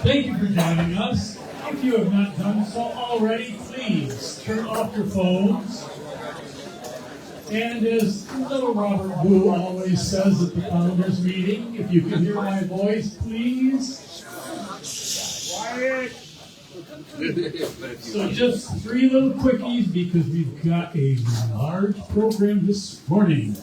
Thank you for joining us. If you have not done so already, please turn off your phones. And as little Robert Boo always says at the founders meeting, if you can hear my voice, please. Quiet. So just 3 little quickies because we've got a large program this morning.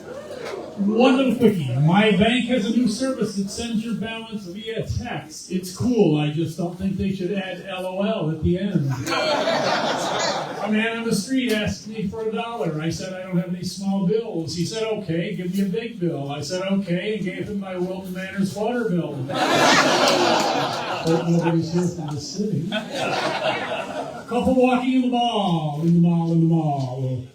1 little quickie. My bank has a new service that sends your balance via text. It's cool. I just don't think they should add LOL at the end. A man on the street asked me for $1. I said I don't have any small bills. He said, okay, give me a big bill. I said, okay, and gave him my Wilton Manor's water bill. Hope nobody's here from the city. Couple walking in the mall.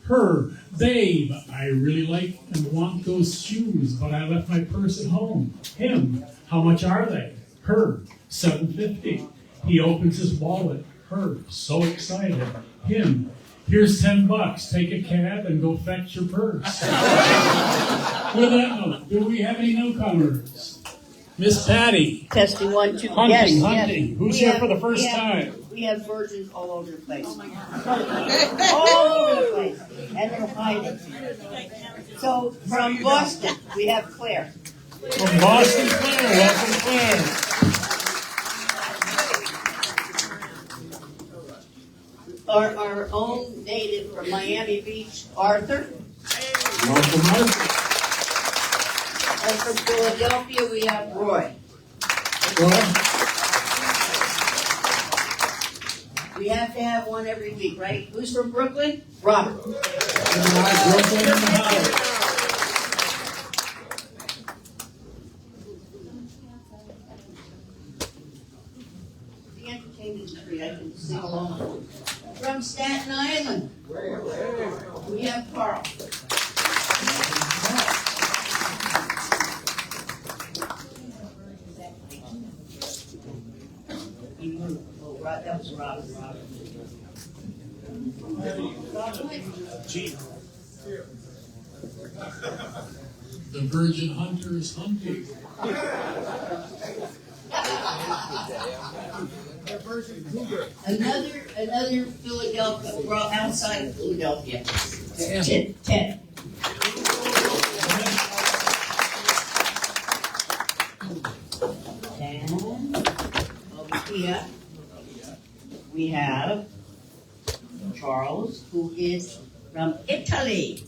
Her, babe, I really like and want those shoes, but I left my purse at home. Him, how much are they? Her, $7.50. He opens his wallet. Her, so excited. Him, here's $10. Take a cab and go fetch your purse. With that note, do we have any newcomers? Miss Patty. Testing 1, 2. Hunting. Yes. Who's here for the first time? We have virgins all over the place. Oh my God. All over the place. And they're hiding. So, from Boston, we have Claire. From Boston, Claire. Welcome, Claire. Our own native from Miami Beach, Arthur. Welcome, Arthur. And from Philadelphia, we have Roy. Roy. We have to have one every week, right? Who's from Brooklyn? Robert. Brooklyn in the house. The entertainment's free. I can sing along. From Staten Island, we have Carl. That was Robert. The virgin hunter is hunting. Another Philadelphia, well, outside of Philadelphia. Ted. And over here, we have Charles, who is from Italy.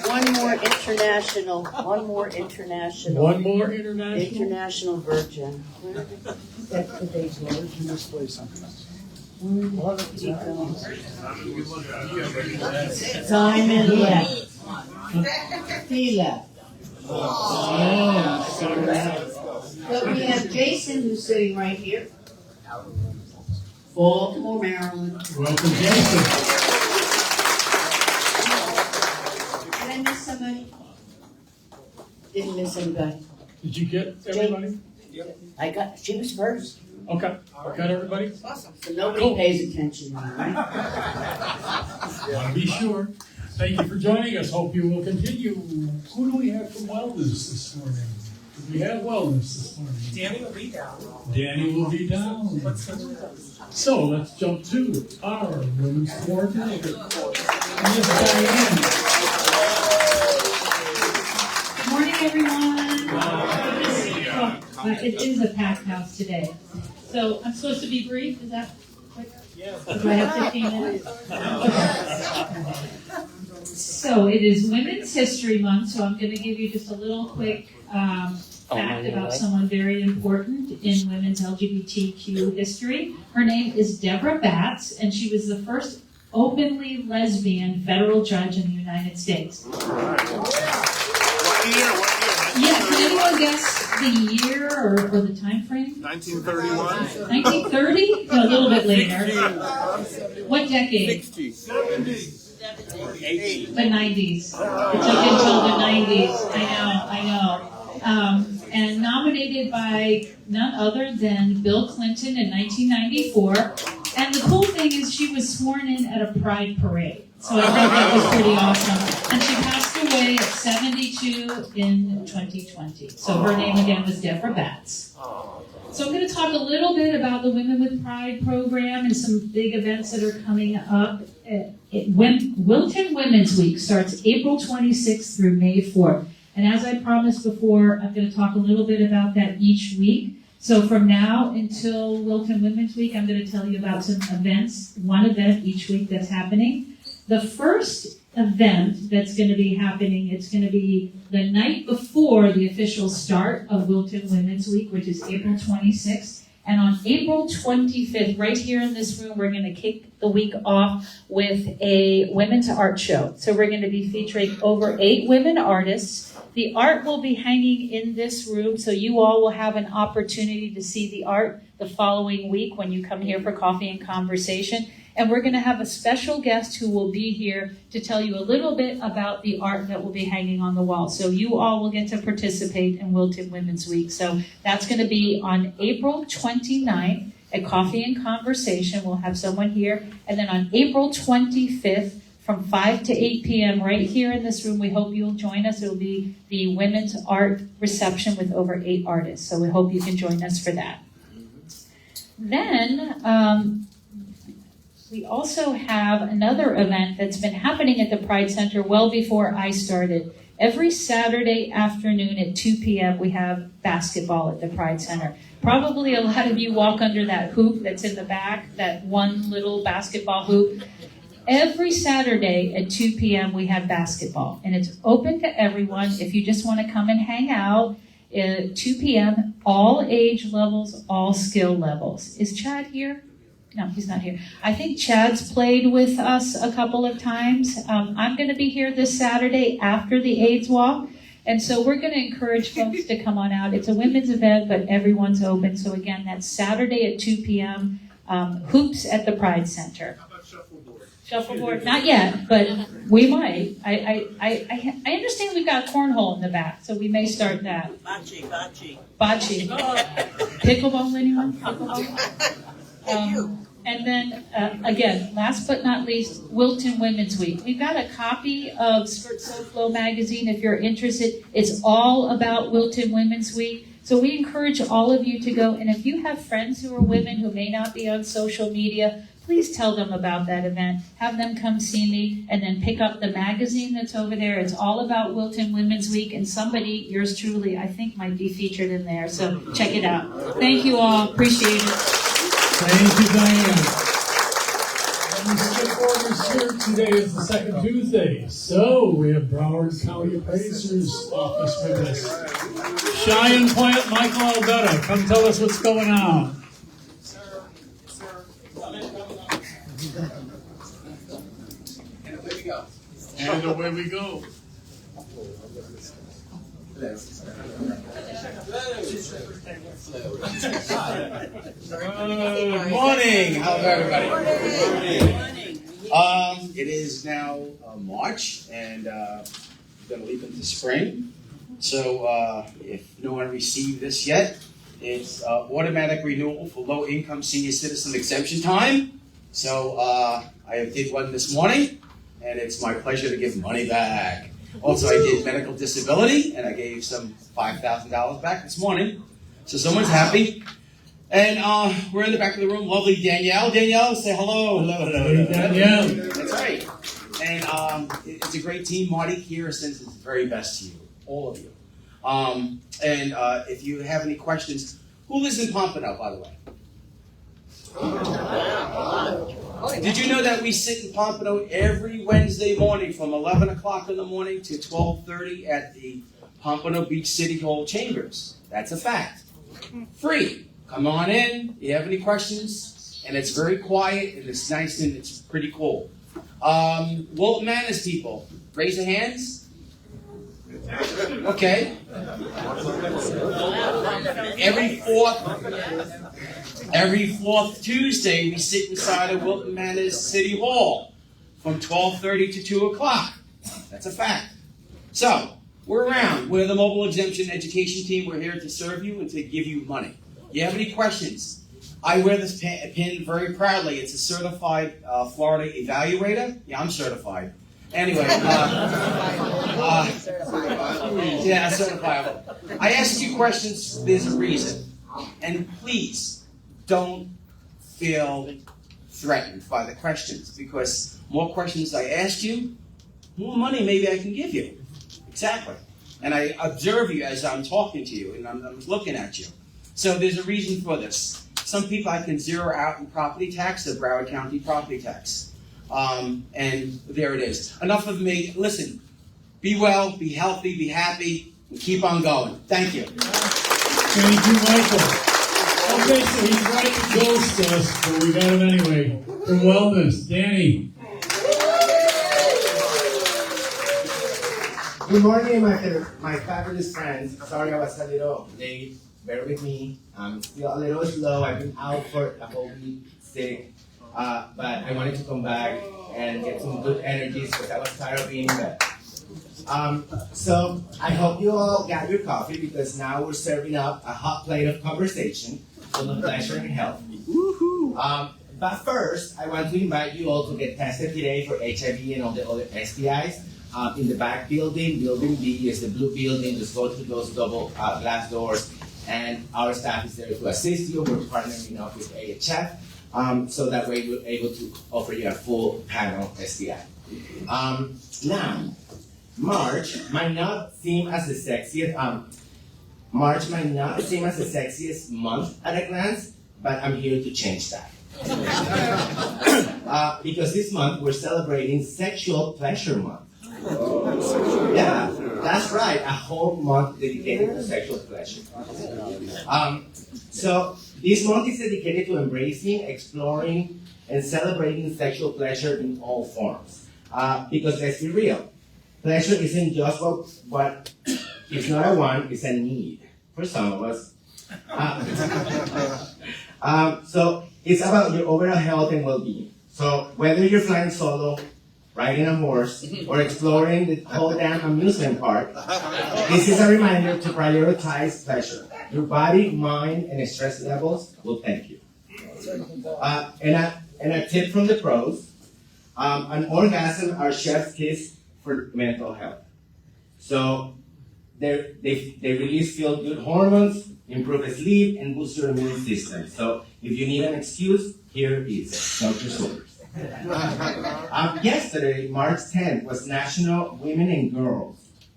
One more international virgin. That's the day's large in this place. Simon left. He left. But we have Jason, who's sitting right here. Baltimore, Maryland. Welcome, Jason. Did I miss somebody? Didn't miss anybody. Did you get everybody? Yep. She was first. Okay. Got everybody? Awesome. So nobody pays attention now, right? Want to be sure. Thank you for joining us. Hope you will continue. Who do we have from Wellness this morning? We have Wellness this morning. Danny will be down. Danny will be down. So let's jump to our women's coordinator, Miss Diane. Good morning, everyone. It is a packed house today. So I'm supposed to be brief? Is that quick? Yes. Do I have 15 minutes? Okay. So it is Women's History Month, so I'm going to give you just a little quick fact about someone very important in women's LGBTQ history. Her name is Deborah Batts, and she was the first openly lesbian federal judge in the United States. What year? Yeah, can anyone guess the year or the time frame? 1931? 1930? No, a little bit later. What decade? 60. 70. The 90s. It took until the 90s. I know. And nominated by none other than Bill Clinton in 1994. And the cool thing is she was sworn in at a pride parade. So I think that was pretty awesome. And she passed away birthday at 72 in 2020. So her name again was Deborah Batts. So I'm going to talk a little bit about the Women with Pride program and some big events that are coming up. Wilton Women's Week starts April 26th through May 4th. And as I promised before, I'm going to talk a little bit about that each week. So from now until Wilton Women's Week, I'm going to tell you about some events, one event each week that's happening. The first event that's going to be happening, it's going to be the night before the official start of Wilton Women's Week, which is April 26th. And on April 25th, right here in this room, we're going to kick the week off with a women's art show. So we're going to be featuring over 8 women artists. The art will be hanging in this room, so you all will have an opportunity to see the art the following week when you come here for coffee and conversation. And we're going to have a special guest who will be here to tell you a little bit about the art that will be hanging on the wall. So you all will get to participate in Wilton Women's Week. So that's going to be on April 29th at Coffee and Conversation. We'll have someone here. And then on April 25th from 5 to 8 p.m. right here in this room, we hope you'll join us. It will be the Women's Art Reception with over 8 artists. So we hope you can join us for that. Then we also have another event that's been happening at the Pride Center well before I started. Every Saturday afternoon at 2 p.m. we have basketball at the Pride Center. Probably a lot of you walk under that hoop that's in the back, that one little basketball hoop. Every Saturday at 2 p.m. we have basketball, and it's open to everyone. If you just want to come and hang out at 2 p.m., all age levels, all skill levels. Is Chad here? No, he's not here. I think Chad's played with us a couple of times. I'm going to be here this Saturday after the AIDS Walk. And so we're going to encourage folks to come on out. It's a women's event, but everyone's open. So again, that's Saturday at 2 p.m. Hoops at the Pride Center. How about shuffleboard? Shuffleboard, not yet, but we might. I understand we've got cornhole in the back, so we may start that. Bocce. Pickleball, anyone? Pickleball? And then, again, last but not least, Wilton Women's Week. We've got a copy of Skirt So Flow magazine if you're interested. It's all about Wilton Women's Week. So we encourage all of you to go. And if you have friends who are women who may not be on social media, please tell them about that event. Have them come see me and then pick up the magazine that's over there. It's all about Wilton Women's Week. And somebody, yours truly, I think might be featured in there. So check it out. Thank you all. Appreciate it. Thank you, Diane. And skip orders here. Today is the second Tuesday. So we have Broward County Appraiser's office with us. Shy and quiet Michael Alberta, come tell us what's going on. And away we go. Good morning. How's everybody? Morning. It is now March, and we're going to leap into spring. So if no one received this yet, it's automatic renewal for low-income senior citizen exemption time. So I did one this morning, and it's my pleasure to give money back. Also, I did medical disability, and I gave some $5,000 back this morning. So someone's happy. And we're in the back of the room. Lovely Danielle. Danielle, say hello. Hello. Hey, Danielle. That's right. And it's a great team. Marty here sends his very best to you, all of you. And if you have any questions, who lives in Pompano, by the way? Did you know that we sit in Pompano every Wednesday morning from 11 o'clock in the morning to 12:30 at the Pompano Beach City Hall Chambers? That's a fact. Free. Come on in. You have any questions? And it's very quiet, and it's nice, and it's pretty cool. Wilton Manors people, raise your hands. Okay. Every fourth Tuesday, we sit inside of Wilton Manors City Hall from 12:30 to 2 o'clock. That's a fact. So, we're around. We're the Mobile Exemption Education Team. We're here to serve you and to give you money. You have any questions? I wear this pin very proudly. It's a certified Florida evaluator. Yeah, I'm certified. Anyway, yeah, certifiable. I asked you questions, there's a reason. And please, don't feel threatened by the questions, because more questions I ask you, more money maybe I can give you. Exactly. And I observe you as I'm talking to you, and I'm looking at you. So there's a reason for this. Some people I can zero out in property tax, the Broward County property tax. And there it is. Enough of me. Listen, be well, be healthy, be happy, and keep on going. Thank you. Thank you, Michael. Okay, so he's right to ghost us, but we got him anyway. For wellness, Danny. Good morning, my fabulous friends. Sorry I was a little late. Bear with me. I'm still a little slow. I've been out for a whole week sick. But I wanted to come back and get some good energies because I was tired of being in bed. So I hope you all got your coffee because now we're serving up a hot plate of conversation full of pleasure and health. But first, I want to invite you all to get tested today for HIV and all the other STIs. In the back building, building B is the blue building. Just go through those double glass doors, and our staff is there to assist you. We're partnering up with AHF, so that way we're able to offer you a full panel STI. Now, March might not seem as the sexiest. March might not seem as the sexiest month at a glance, but I'm here to change that. Because this month we're celebrating Sexual Pleasure Month. Yeah, that's right, a whole month dedicated to sexual pleasure. So this month is dedicated to embracing, exploring, and celebrating sexual pleasure in all forms. Because let's be real, pleasure isn't just what it's not a want, it's a need for some of us. So it's about your overall health and well-being. So whether you're flying solo, riding a horse, or exploring the whole damn amusement park, this is a reminder to prioritize pleasure. Your body, mind, and stress levels will thank you. And a tip from the pros, an orgasm are chef's kiss for mental health. So they release feel-good hormones, improve sleep, and boost your immune system. So if you need an excuse, here it is. Dr. Shoulders. Yesterday, March 10th, was National Women and Girls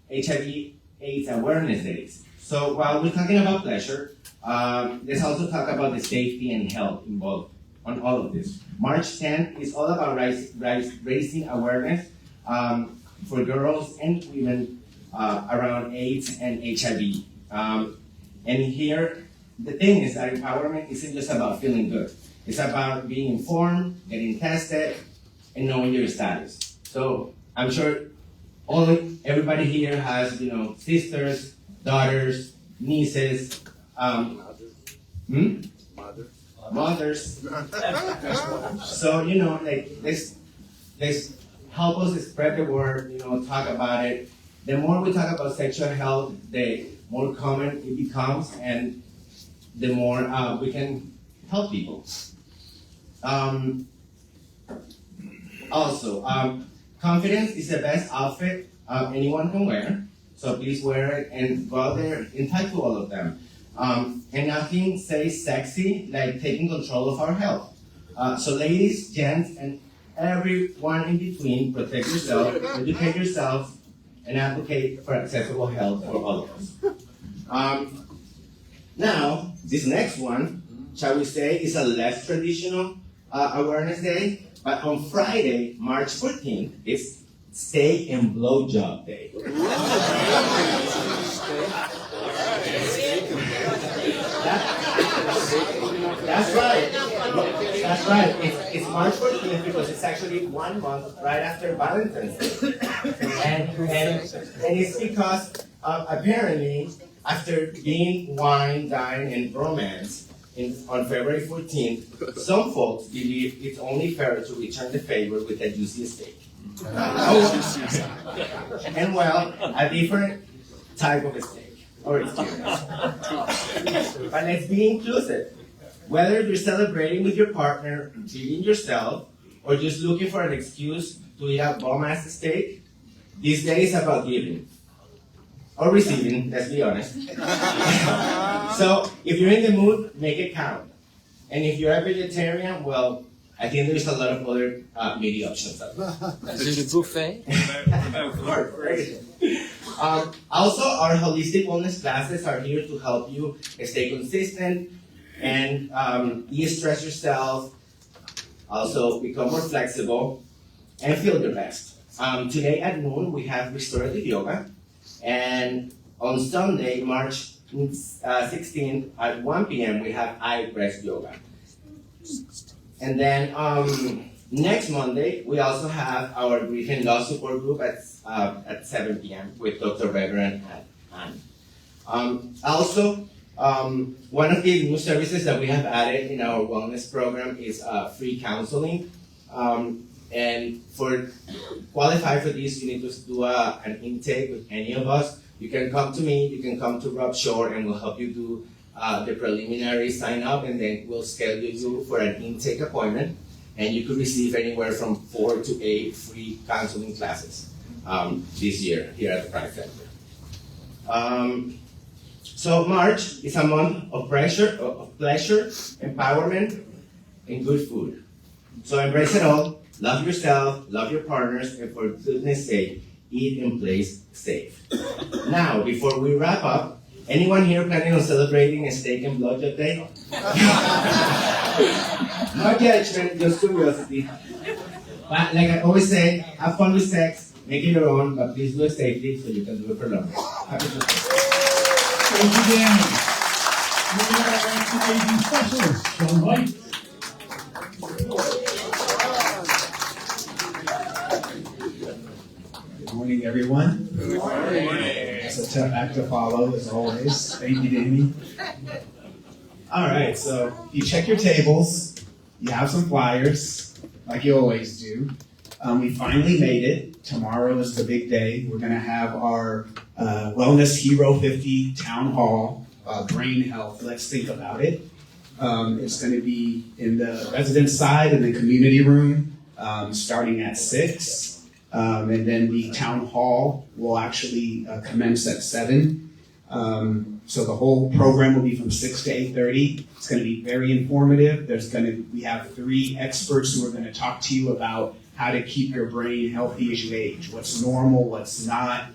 HIV/AIDS Awareness Days. So while we're talking about pleasure, let's also talk about the safety and health involved on all of this. March 10th is all about raising awareness for girls and women around AIDS and HIV. And here, the thing is that empowerment isn't just about feeling good. It's about being informed, getting tested, and knowing your status. So I'm sure everybody here has, sisters, daughters, nieces, mothers. So let's help us spread the word. Talk about it. The more we talk about sexual health, the more common it becomes, and the more we can help people. Confidence is the best outfit anyone can wear, so please wear it and go out there and talk to all of them. And nothing says sexy like taking control of our health. So ladies, gents, and everyone in between, protect yourself, educate yourself, and advocate for accessible health for all of us. Now, this next one, shall we say, is a less traditional awareness day, but on Friday, March 14th, it's Steak and Blowjob Day. That's right. That's right. It's March 14th because it's actually 1 month right after Valentine's Day. And it's because apparently after being wine, dine, and romance on February 14th, some folks believe it's only fair to return the favor with a juicy steak. And well, a different type of steak or experience. But let's be inclusive. Whether you're celebrating with your partner, treating yourself, or just looking for an excuse to eat a bomb-ass steak. This day is about giving. Or receiving, let's be honest. So, if you're in the mood, make it count. And if you're a vegetarian, well, I think there's a lot of other meaty options out there. Is it a buffet? Of course. Also, our holistic wellness classes are here to help you stay consistent and de-stress yourself, also become more flexible, and feel your best. Today at noon, we have restorative yoga, and on Sunday, March 16th at 1 p.m., we have eye press yoga. And then next Monday, we also have our grief and loss support group at 7 p.m. with Dr. Reverend Anne. Also, one of the new services that we have added in our wellness program is free counseling. And for qualify for this, you need to do an intake with any of us. You can come to me, you can come to Rob Shore, and we'll help you do the preliminary sign up, and then we'll schedule you for an intake appointment. And you could receive anywhere from 4 to 8 free counseling classes this year here at the Pride Center. So March is a month of pleasure, empowerment, and good food. So embrace it all. Love yourself, love your partners, and for goodness sake, eat and play safe. Now, before we wrap up, anyone here planning on celebrating a steak and blowjob day? No judgment, just curiosity. But like I always say, have fun with sex, make it your own, but please do it safely so you can do it for longer. Happy birthday. Thank you, Danny. We're going to have our amazing specialist, Sean White. Good morning, everyone. Good morning. It's a tough act to follow, as always. Thank you, Danny. All right, so you check your tables. You have some flyers, like you always do. We finally made it. Tomorrow is the big day. We're going to have our Wellness Hero 50 Town Hall, Brain Health. Let's think about it. It's going to be in the residence side in the community room, starting at 6. And then the town hall will actually commence at 7. So the whole program will be from 6 to 8:30. It's going to be very informative. We have 3 experts who are going to talk to you about how to keep your brain healthy as you age, what's normal, what's not,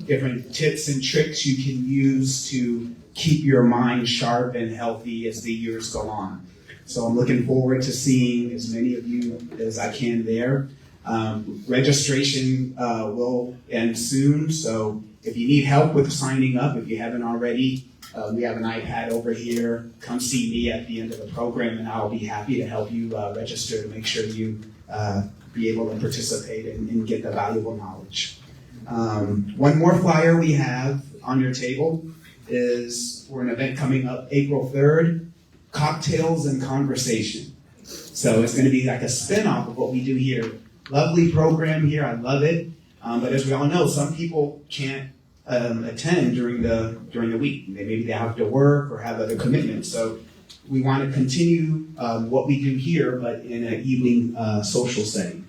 different tips and tricks you can use to keep your mind sharp and healthy as the years go on. So I'm looking forward to seeing as many of you as I can there. Registration will end soon, so if you need help with signing up, if you haven't already, we have an iPad over here. Come see me at the end of the program, and I'll be happy to help you register to make sure you be able to participate and get the valuable knowledge. One more flyer we have on your table is for an event coming up April 3rd, Cocktails and Conversation. So it's going to be like a spin-off of what we do here. Lovely program here, I love it. But as we all know, some people can't attend during the week. Maybe they have to work or have other commitments. So we want to continue what we do here, but in an evening social setting.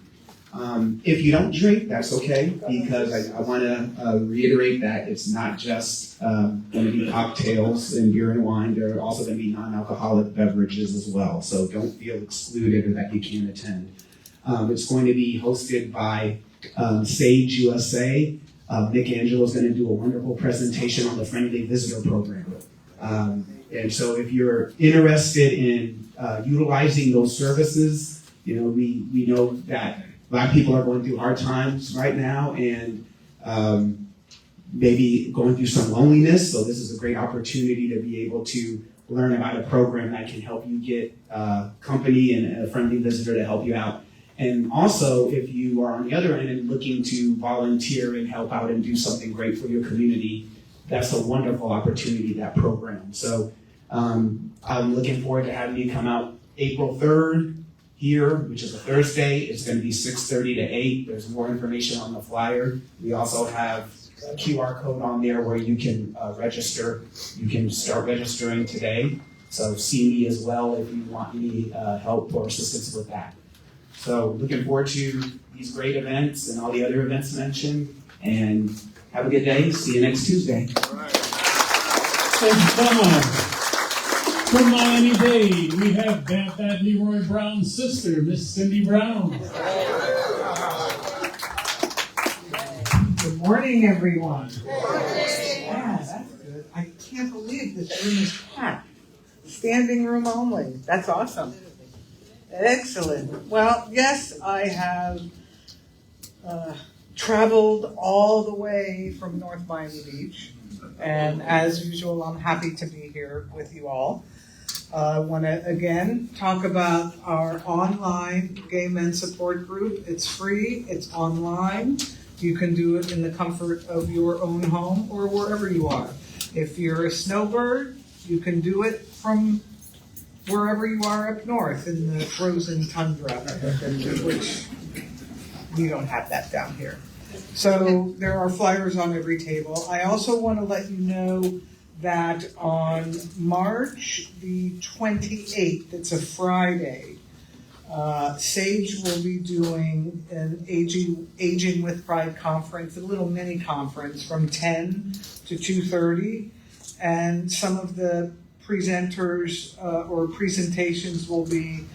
If you don't drink, that's okay, because I want to reiterate that it's not just going to be cocktails and beer and wine. There are also going to be non-alcoholic beverages as well. So don't feel excluded or that you can't attend. It's going to be hosted by Sage USA. Nick Angelo is going to do a wonderful presentation on the Friendly Visitor Program. And so if you're interested in utilizing those services, we know that Black people are going through hard times right now and maybe going through some loneliness. So this is a great opportunity to be able to learn about a program that can help you get company and a friendly visitor to help you out. And also, if you are on the other end and looking to volunteer and help out and do something great for your community, that's a wonderful opportunity, that program. So I'm looking forward to having you come out April 3rd here, which is a Thursday. It's going to be 6:30 to 8. There's more information on the flyer. We also have a QR code on there where you can register. You can start registering today. So see me as well if you want any help or assistance with that. So looking forward to these great events and all the other events mentioned. And have a good day. See you next Tuesday. Thank you so much. From Miami-Dade, we have Bad Leroy Brown's sister, Miss Cindy Brown. Good morning, everyone. Yeah, that's good. I can't believe this room is packed. Standing room only. That's awesome. Excellent. Well, yes, I have traveled all the way from North Miami Beach. And as usual, I'm happy to be here with you all. I want to again talk about our online gay men support group. It's free, it's online. You can do it in the comfort of your own home or wherever you are. If you're a snowbird, you can do it from wherever you are up north in the frozen tundra, which we don't have that down here. So there are flyers on every table. I also want to let you know that on March the 28th, it's a Friday, Sage will be doing an Aging with Pride conference, a little mini conference from 10 to 2:30. And some of the presenters or presentations will be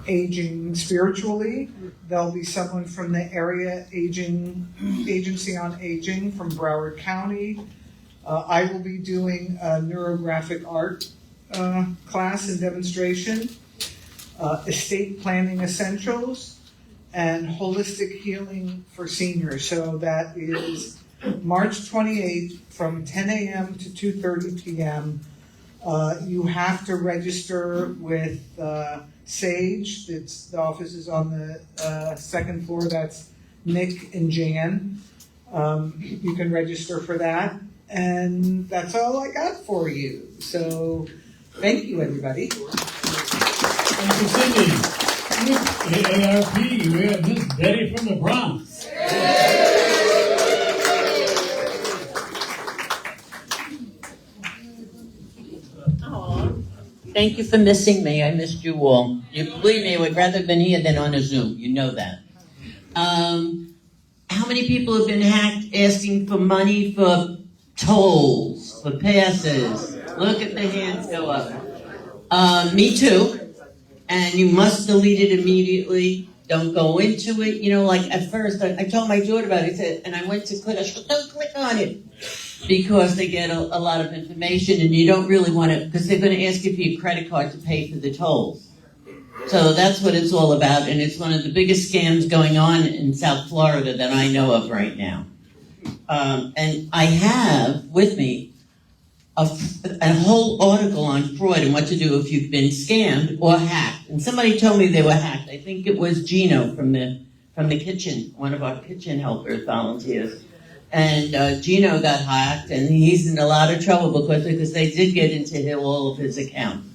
aging spiritually. There'll be someone from the area agency on aging from Broward County. I will be doing a neurographic art class and demonstration, estate planning essentials, and holistic healing for seniors. So that is March 28th from 10 a.m. to 2:30 p.m. You have to register with Sage. The office is on the second floor. That's Nick and Jan. You can register for that. And that's all I got for you. So thank you, everybody. Thank you, Cindy. With AARP, we have Miss Betty from the Bronx. Thank you for missing me. I missed you all. You believe me, I would rather have been here than on a Zoom. You know that. How many people have been hacked asking for money for tolls, for passes? Look at the hands go up. Me too. And you must delete it immediately. Don't go into it. You know, like at first, I told my daughter about it, and I went to click. I said, don't click on it. Because they get a lot of information, and you don't really want to, because they're going to ask you for your credit card to pay for the tolls. So that's what it's all about, and it's one of the biggest scams going on in South Florida that I know of right now. And I have with me a whole article on fraud and what to do if you've been scammed or hacked. And somebody told me they were hacked. I think it was Gino from the kitchen, one of our kitchen helpers, volunteers. And Gino got hacked, and he's in a lot of trouble because they did get into all of his accounts,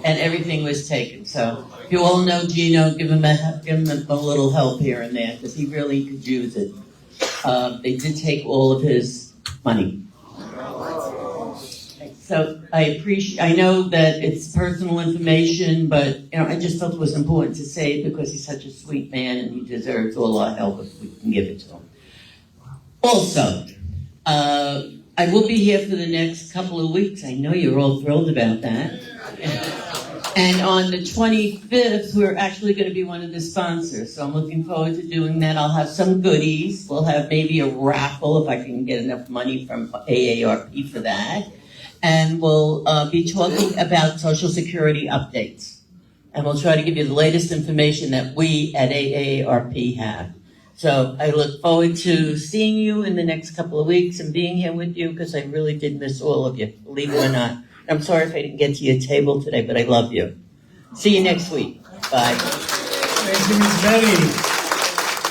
and everything was taken. So if you all know Gino, give him a little help here and there, because he really could use it. They did take all of his money. So I know that it's personal information, but I just felt it was important to say it because he's such a sweet man, and he deserves all our help if we can give it to him. Also, I will be here for the next couple of weeks. I know you're all thrilled about that. And on the 25th, we're actually going to be one of the sponsors. So I'm looking forward to doing that. I'll have some goodies. We'll have maybe a raffle if I can get enough money from AARP for that. And we'll be talking about Social Security updates. And we'll try to give you the latest information that we at AARP have. So I look forward to seeing you in the next couple of weeks and being here with you, because I really did miss all of you, believe it or not. I'm sorry if I didn't get to your table today, but I love you. See you next week. Bye. Thank you, Ms. Betty.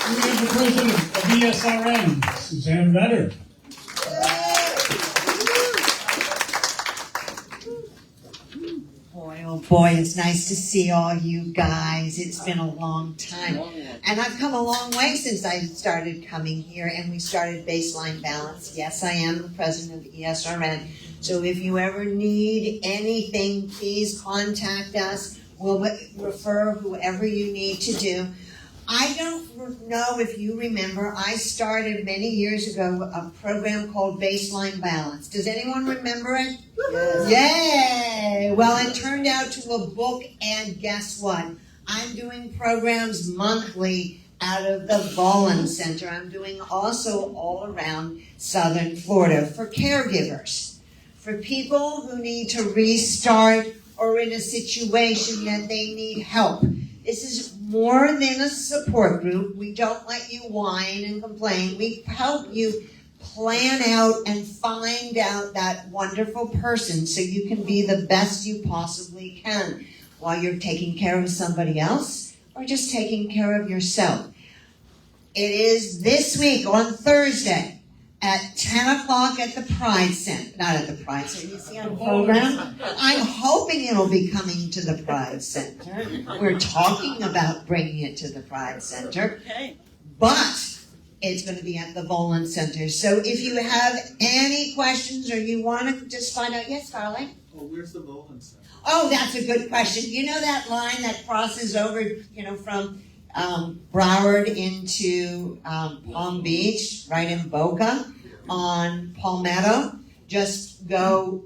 We have the president of ESRN, Suzanne Vetter. Oh boy, it's nice to see all you guys. It's been a long time. And I've come a long way since I started coming here, and we started Baseline Balance. Yes, I am the president of ESRN. So if you ever need anything, please contact us. We'll refer whoever you need to do. I don't know if you remember, I started many years ago a program called Baseline Balance. Does anyone remember it? Yes. Yay! Well, it turned out to a book, and guess what? I'm doing programs monthly out of the Volun Center. I'm doing also all around Southern Florida for caregivers, for people who need to restart or in a situation that they need help. This is more than a support group. We don't let you whine and complain. We help you plan out and find out that wonderful person so you can be the best you possibly can while you're taking care of somebody else or just taking care of yourself. It is this week on Thursday at 10 o'clock at the Pride Center. Not at the Pride Center, you see on the program? I'm hoping it'll be coming to the Pride Center. We're talking about bringing it to the Pride Center. But it's going to be at the Volun Center. So if you have any questions or you want to just find out, yes, darling? Oh, where's the Wilton Center? Oh, that's a good question. You know that line that crosses over, from Broward into Palm Beach, right in Boca, on Palmetto? Just go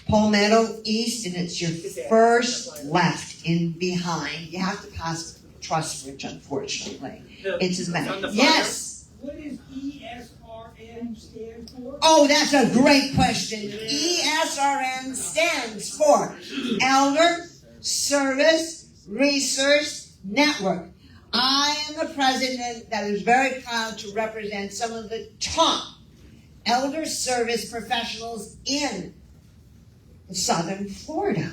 Palmetto East, and it's your first left in behind. You have to pass Trustbridge, unfortunately. It's as many. Yes. What does ESRN stand for? Oh, that's a great question. ESRN stands for Elder Service Research Network. I am the president that is very proud to represent some of the top elder service professionals in Southern Florida.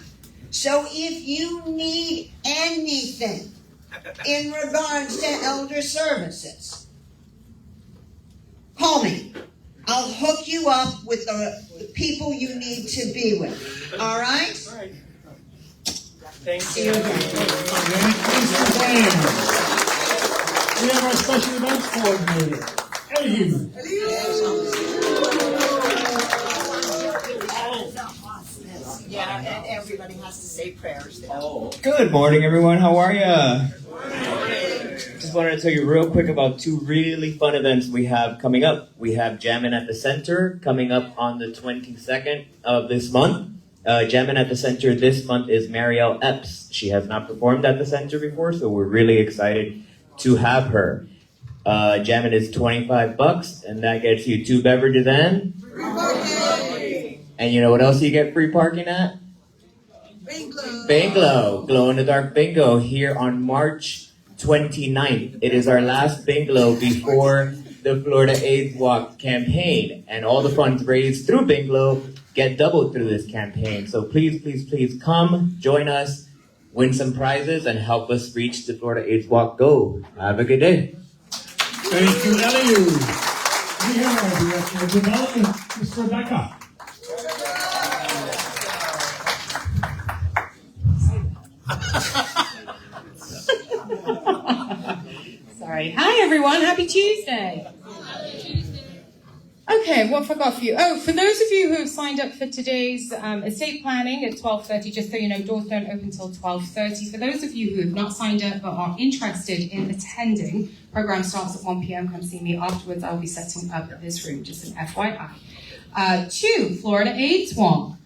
So if you need anything in regards to elder services, call me. I'll hook you up with the people you need to be with. All right? All right. Thank See you again. Thank you, Mr. James. We have our special events coordinator, Eddie. Yeah, and everybody has to say prayers now. Oh. Good morning, everyone. How are ya? Just wanted to tell you real quick about two really fun events we have coming up. We have Jammin at the Center coming up on the 22nd of this month. Jammin at the Center this month is Marielle Epps. She has not performed at the Center before, so we're really excited to have her. Jammin is $25, and that gets you 2 beverages and free parking. And you know what else you get free parking at? BinGlo. BinGlo, glow-in-the-dark bingo here on March 29th. It is our last BinGlo before the Florida AIDS Walk campaign, and all the funds raised through BinGlo get doubled through this campaign. So please, please, please come, join us, win some prizes, and help us reach the Florida AIDS Walk goal. Have a good day. Thank you, Eliu. We have our Director of Development, Ms. Rebecca. Sorry. Hi, everyone. Happy Tuesday. Okay, what forgot for you? Oh, for those of you who have signed up for today's estate planning at 12:30, just so you know, doors don't open until 12:30. For those of you who have not signed up but are interested in attending, program starts at 1 p.m. Come see me afterwards. I'll be setting up this room, just an FYI. 2, Florida AIDS Walk.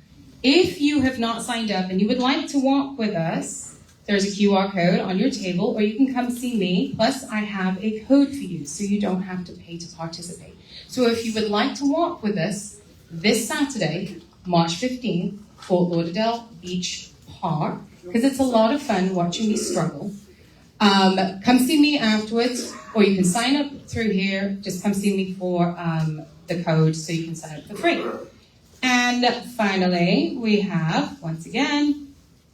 If you have not signed up and you would like to walk with us, there's a QR code on your table, or you can come see me. Plus, I have a code for you, so you don't have to pay to participate. So if you would like to walk with us this Saturday, March 15th, Fort Lauderdale Beach Park, because it's a lot of fun watching me struggle. Come see me afterwards, or you can sign up through here. Just come see me for the code so you can sign up for free. And finally, we have, once again,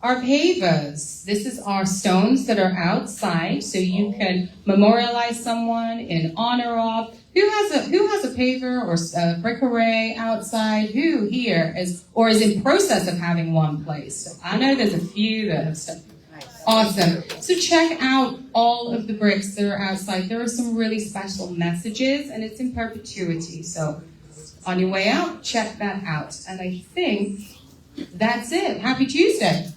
our pavers. This is our stones that are outside, so you can memorialize someone in honor of. Who has a paver or a brick array outside? Who here is in process of having one placed? I know there's a few that have stuff. Awesome. So check out all of the bricks that are outside. There are some really special messages, and it's in perpetuity. So on your way out, check that out. And I think that's it. Happy Tuesday.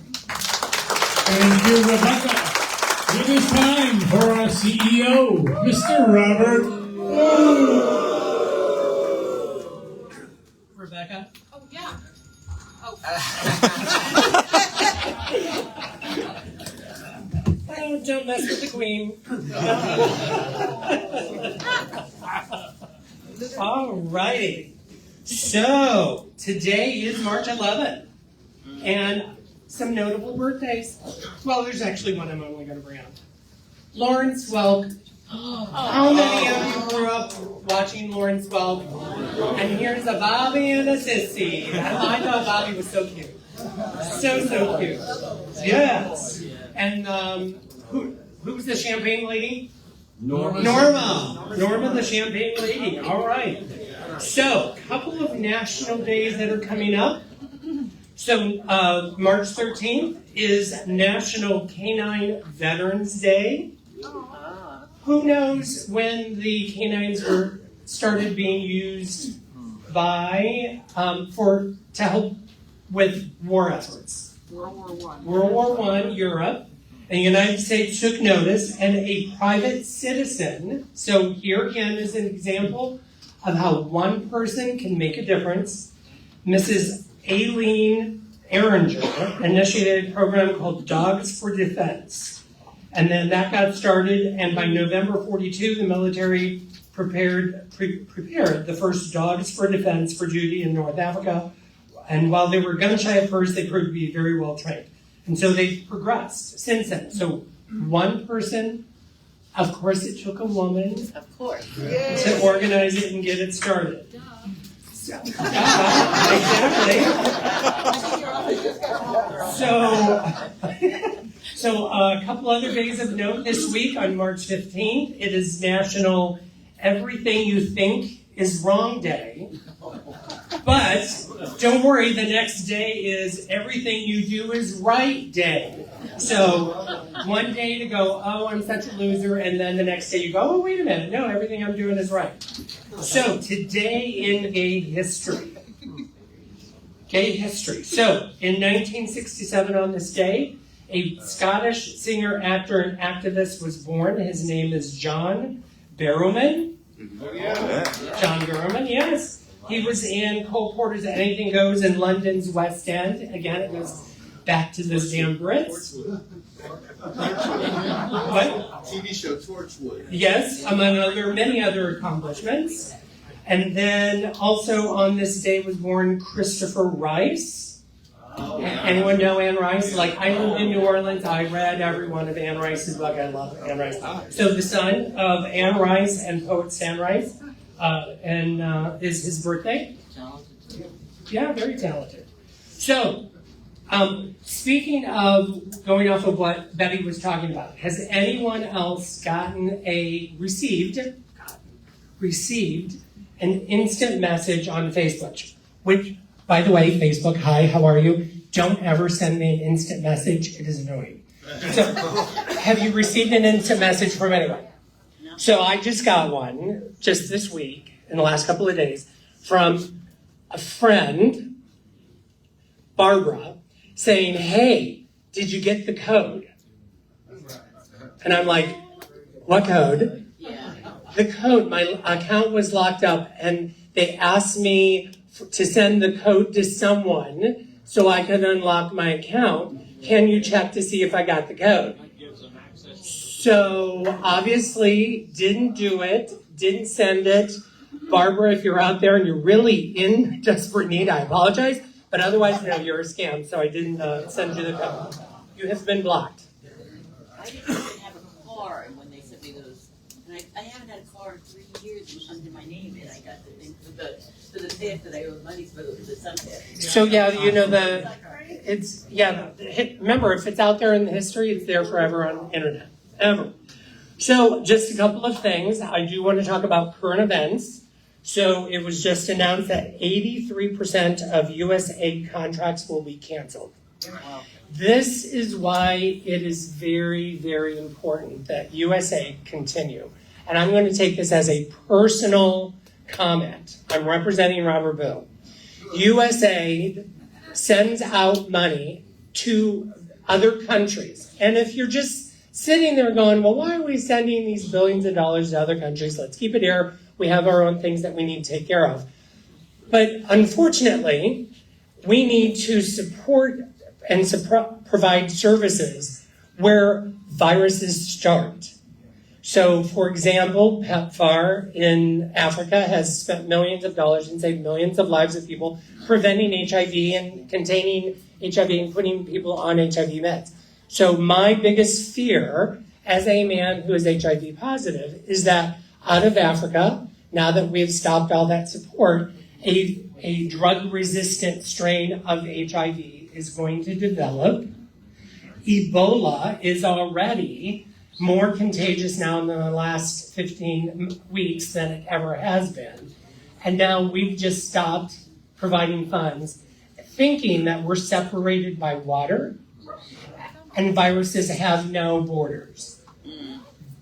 Thank you, Rebecca. It is time for our CEO, Mr. Robert. Rebecca? Oh, yeah. Oh, don't mess with the queen. All righty. So, today is March 11th. And some notable birthdays. Well, there's actually one I'm only going to bring up. Lawrence Welk. How many of you grew up watching Lawrence Welk? And here's a Bobby and a Sissy. I thought Bobby was so cute. So cute. Yes. And who's the champagne lady? Norma, the champagne lady. All right. So, a couple of national days that are coming up. So, March 13th is National Canine Veterans Day. Who knows when the canines were started being used by to help with war efforts? World War I, Europe. And the United States took notice, and a private citizen. So here again is an example of how one person can make a difference. Mrs. Aileen Ehringer initiated a program called Dogs for Defense. And then that got started, and by November 42, the military prepared the first Dogs for Defense for duty in North Africa. And while they were gun-shy at first, they proved to be very well trained. And so they've progressed since then. So one person, of course it took a woman to organize it and get it started. Exactly. So a couple other days of note this week on March 15th, it is National Everything You Think Is Wrong Day. But don't worry, the next day is Everything You Do Is Right Day. So one day to go, oh, I'm such a loser, and then the next day you go, oh, wait a minute, no, everything I'm doing is right. So today in gay history. Gay history. So in 1967 on this day, a Scottish singer, actor, and activist was born. His name is John Barrowman. John Barrowman, yes. He was in Cole Porter's Anything Goes in London's West End. Again, it goes back to those damn Brits. What? TV show Torchwood. Yes, among many other accomplishments. And then also on this day was born Christopher Rice. Anyone know Anne Rice? Like, I lived in New Orleans. I read every one of Anne Rice's book. I love Anne Rice. So the son of Anne Rice and poet Stan Rice, is his birthday. Yeah, very talented. So, speaking of going off of what Betty was talking about, has anyone else received an instant message on Facebook? Which, by the way, Facebook, hi, how are you? Don't ever send me an instant message. It is annoying. So, have you received an instant message from anyone? So I just got one just this week, in the last couple of days, from a friend, Barbara, saying, hey, did you get the code? And I'm like, what code? The code, my account was locked up, and they asked me to send the code to someone so I could unlock my account. Can you check to see if I got the code? So obviously didn't do it, didn't send it. Barbara, if you're out there and you're really in desperate need, I apologize. But otherwise, no, you're a scam, so I didn't send you the code. You have been blocked. I didn't even have a car when they sent me those. And I haven't had a car in 3 years under my name, and I got the thing for the theft that I owed money for the sunset. So yeah, remember, if it's out there in the history, it's there forever on the internet, ever. So just a couple of things. I do want to talk about current events. So it was just announced that 83% of USAID contracts will be canceled. Wow. This is why it is very, very important that USAID continue. And I'm going to take this as a personal comment. I'm representing Robert Bill. USAID sends out money to other countries. And if you're just sitting there going, well, why are we sending these billions of dollars to other countries? Let's keep it here. We have our own things that we need to take care of. But unfortunately, we need to support and provide services where viruses start. So, for example, PEPFAR in Africa has spent millions of dollars and saved millions of lives of people preventing HIV and containing HIV and putting people on HIV meds. So my biggest fear as a man who is HIV positive is that out of Africa, now that we've stopped all that support, a drug-resistant strain of HIV is going to develop. Ebola is already more contagious now in the last 15 weeks than it ever has been. And now we've just stopped providing funds, thinking that we're separated by water, and viruses have no borders.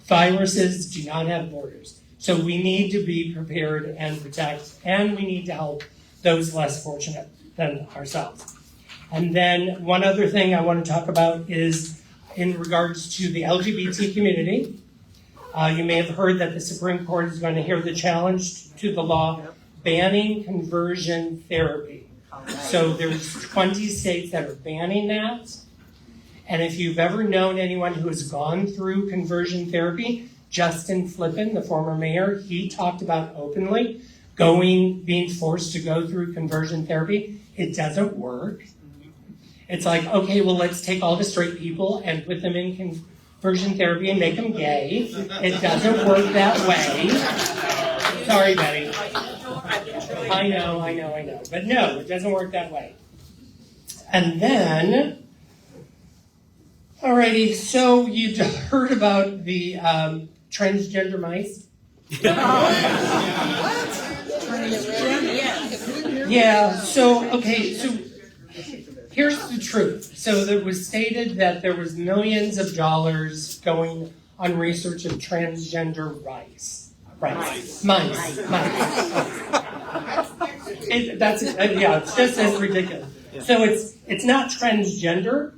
Viruses do not have borders. So we need to be prepared and protect, and we need to help those less fortunate than ourselves. And then one other thing I want to talk about is in regards to the LGBT community. You may have heard that the Supreme Court is going to hear the challenge to the law banning conversion therapy. So there's 20 states that are banning that. And if you've ever known anyone who has gone through conversion therapy, Justin Flippin, the former mayor, he talked about openly being forced to go through conversion therapy. It doesn't work. It's like, okay, well, let's take all the straight people and put them in conversion therapy and make them gay. It doesn't work that way. Sorry, Betty. I know. But no, it doesn't work that way. And then, alrighty, so you heard about the transgender mice? Yeah, so here's the truth. So it was stated that there was millions of dollars going on research of transgender mice. Mice. It's just as ridiculous. So it's not transgender,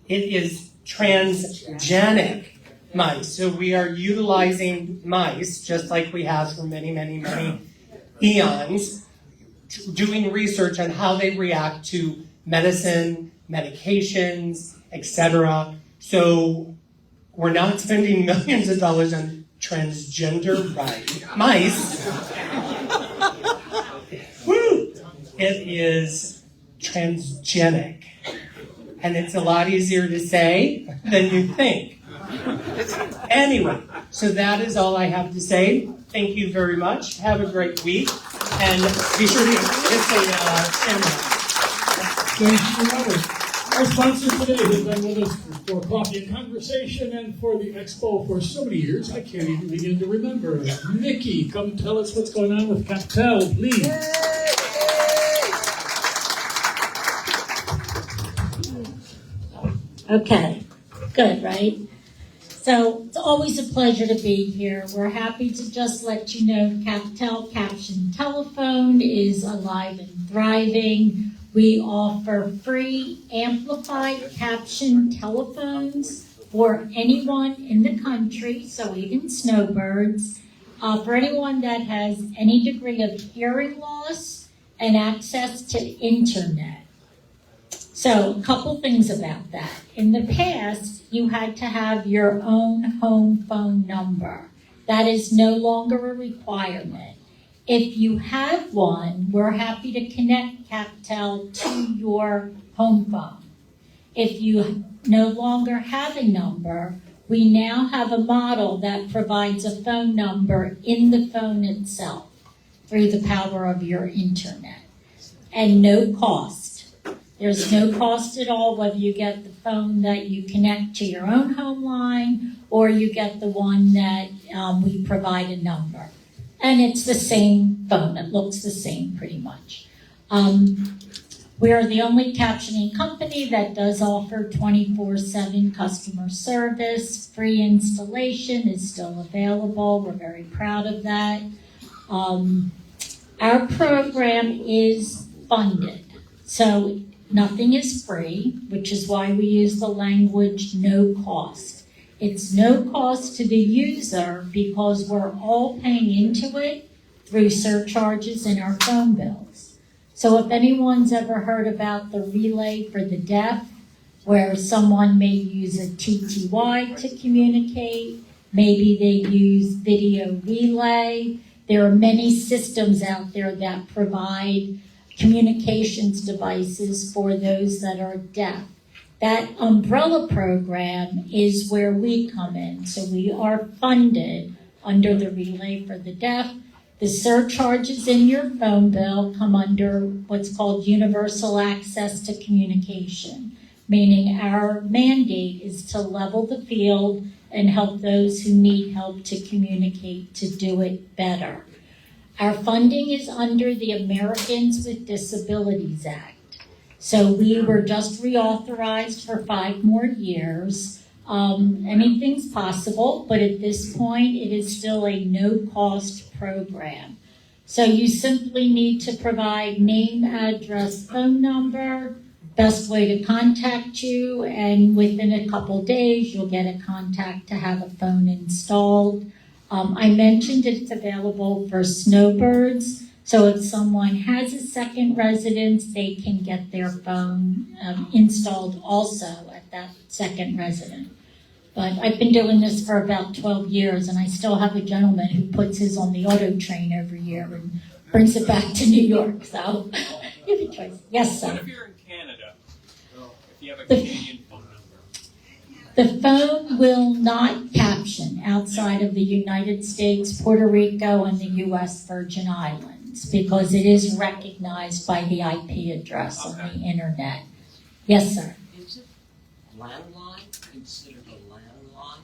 it is transgenic mice. So we are utilizing mice, just like we have for many, many, many eons, doing research on how they react to medicine, medications, etc. So we're not spending millions of dollars on transgender mice. Woo! It is transgenic. And it's a lot easier to say than you think. Anyway, so that is all I have to say. Thank you very much. Have a great week. And be sure to hit the camera. Thank you. Our sponsor today has been with us for Coffee and Conversation and for the Expo for so many years, I can't even begin to remember. Nikki, come tell us what's going on with Captel, please. Okay, good, right? So it's always a pleasure to be here. We're happy to just let you know Captel Caption Telephone is alive and thriving. We offer free amplified caption telephones for anyone in the country, so even snowbirds, for anyone that has any degree of hearing loss and access to internet. So a couple things about that. In the past, you had to have your own home phone number. That is no longer a requirement. If you have one, we're happy to connect Captel to your home phone. If you no longer have a number, we now have a model that provides a phone number in the phone itself through the power of your internet. And no cost. There's no cost at all whether you get the phone that you connect to your own home line or you get the one that we provide a number. And it's the same phone. It looks the same pretty much. We are the only captioning company that does offer 24/7 customer service. Free installation is still available. We're very proud of that. Our program is funded. So Nothing is free, which is why we use the language no cost. It's no cost to the user because we're all paying into it through surcharges in our phone bills. So if anyone's ever heard about the Relay for the Deaf, where someone may use a TTY to communicate, maybe they use video relay. There are many systems out there that provide communications devices for those that are deaf. That umbrella program is where we come in. So we are funded under the Relay for the Deaf. The surcharges in your phone bill come under what's called universal access to communication, meaning our mandate is to level the field and help those who need help to communicate to do it better. Our funding is under the Americans with Disabilities Act. So we were just reauthorized for 5 more years. Anything's possible, but at this point, it is still a no-cost program. So you simply need to provide name, address, phone number, best way to contact you, and within a couple days, you'll get a contact to have a phone installed. I mentioned it's available for snowbirds, so if someone has a second residence, they can get their phone installed also at that second residence. But I've been doing this for about 12 years, and I still have a gentleman who puts his on the auto train every year and brings it back to New York. So, you have a choice. Yes, sir. What if you're in Canada? If you have a Canadian phone number? The phone will not caption outside of the United States, Puerto Rico, and the U.S. Virgin Islands because it is recognized by the IP address on the internet. Yes, sir. Is it landline considered a landline?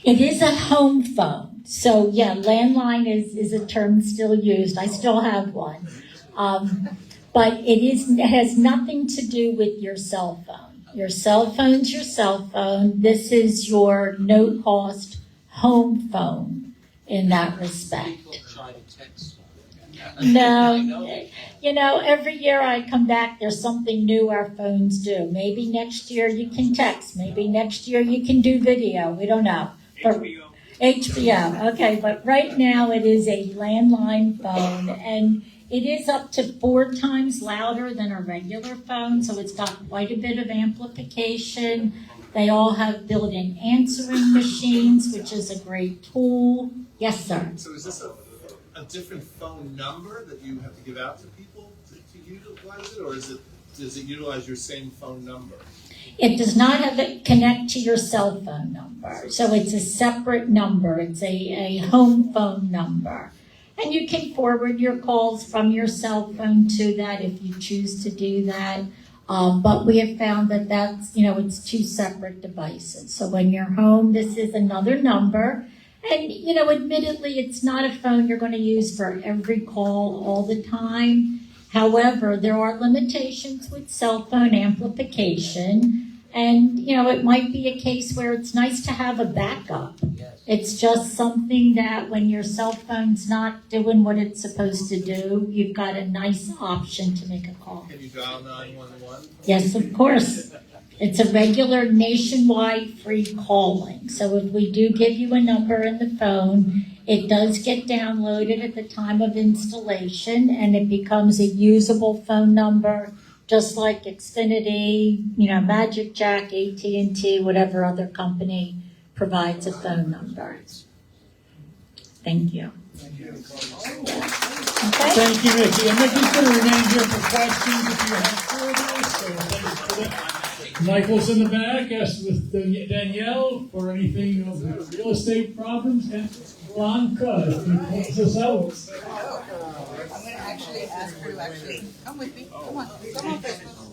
It is a home phone. So, yeah, landline is a term still used. I still have one. But it has nothing to do with your cell phone. Your cell phone's your cell phone. This is your no-cost home phone in that respect. People try to text. No, every year I come back, there's something new our phones do. Maybe next year you can text. Maybe next year you can do video. We don't know. HBO. Okay, but right now it is a landline phone, and it is up to 4 times louder than a regular phone, so it's got quite a bit of amplification. They all have built-in answering machines, which is a great tool. Yes, sir. So is this a different phone number that you have to give out to people to utilize it, or does it utilize your same phone number? It does not have it connect to your cell phone number, so it's a separate number. It's a home phone number. And you can forward your calls from your cell phone to that if you choose to do that. But we have found that that's, it's 2 separate devices. So when you're home, this is another number. And, admittedly, it's not a phone you're going to use for every call all the time. However, there are limitations with cell phone amplification. And, it might be a case where it's nice to have a backup. It's just something that when your cell phone's not doing what it's supposed to do, you've got a nice option to make a call. Can you dial 911? Yes, of course. It's a regular nationwide free calling. So if we do give you a number in the phone, it does get downloaded at the time of installation, and it becomes a usable phone number, just like Xfinity, Magic Jack, AT&T, whatever other company provides a phone number. Thank you. Okay. Okay. Thank you, Nikki. And Nikki's going to remain here for questions if you have further. So thanks for that. Michael's in the back, as with Danielle, for anything of real estate problems. And Blanca, if you close us out. I'm going to actually ask her to come with me. Come on, Facebook.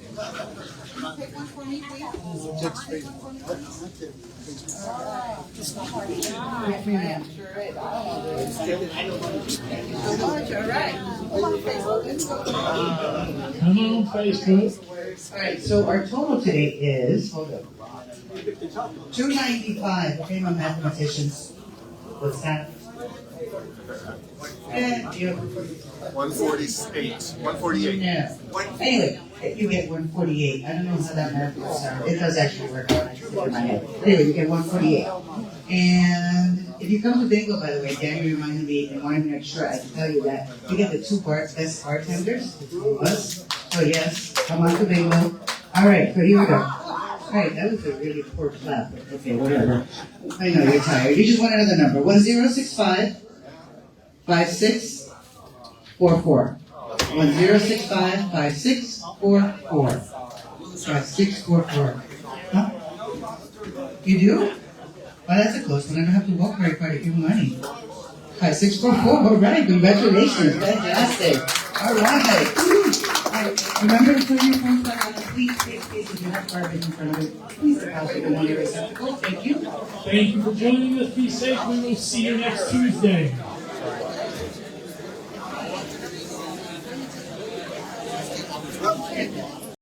Take one for me, please. Take one for me. All right. Come on, Facebook. Let's go. Come on, Facebook. All right, so our total today is, hold on, $295. Okay, my mathematicians. What's that? And you 148. 148. No. Anyway, you get 148. I don't know how that math works out. It does actually work out. I just did it in my head. Anyway, you get 148. And if you come to BinGlo, by the way, Danny reminded me and wanted to make sure I tell you that you get the two best bartenders of us. So yes, come on to BinGlo. All right, so here we go. All right, that was a really poor clap. Okay, whatever. I know you're tired. You just want another number. 1065 5644. 1065 5644. Yeah, 644. Huh? You do? Well, that's a close one. I don't have to walk very far to give money. 5644. All right, congratulations. Fantastic. All right. Remember to put your phones back on the seat. Please, if you have garbage in front of you, please deposit it in your receptacle. Thank you. Thank you for joining us. Be safe. We will see you next Tuesday.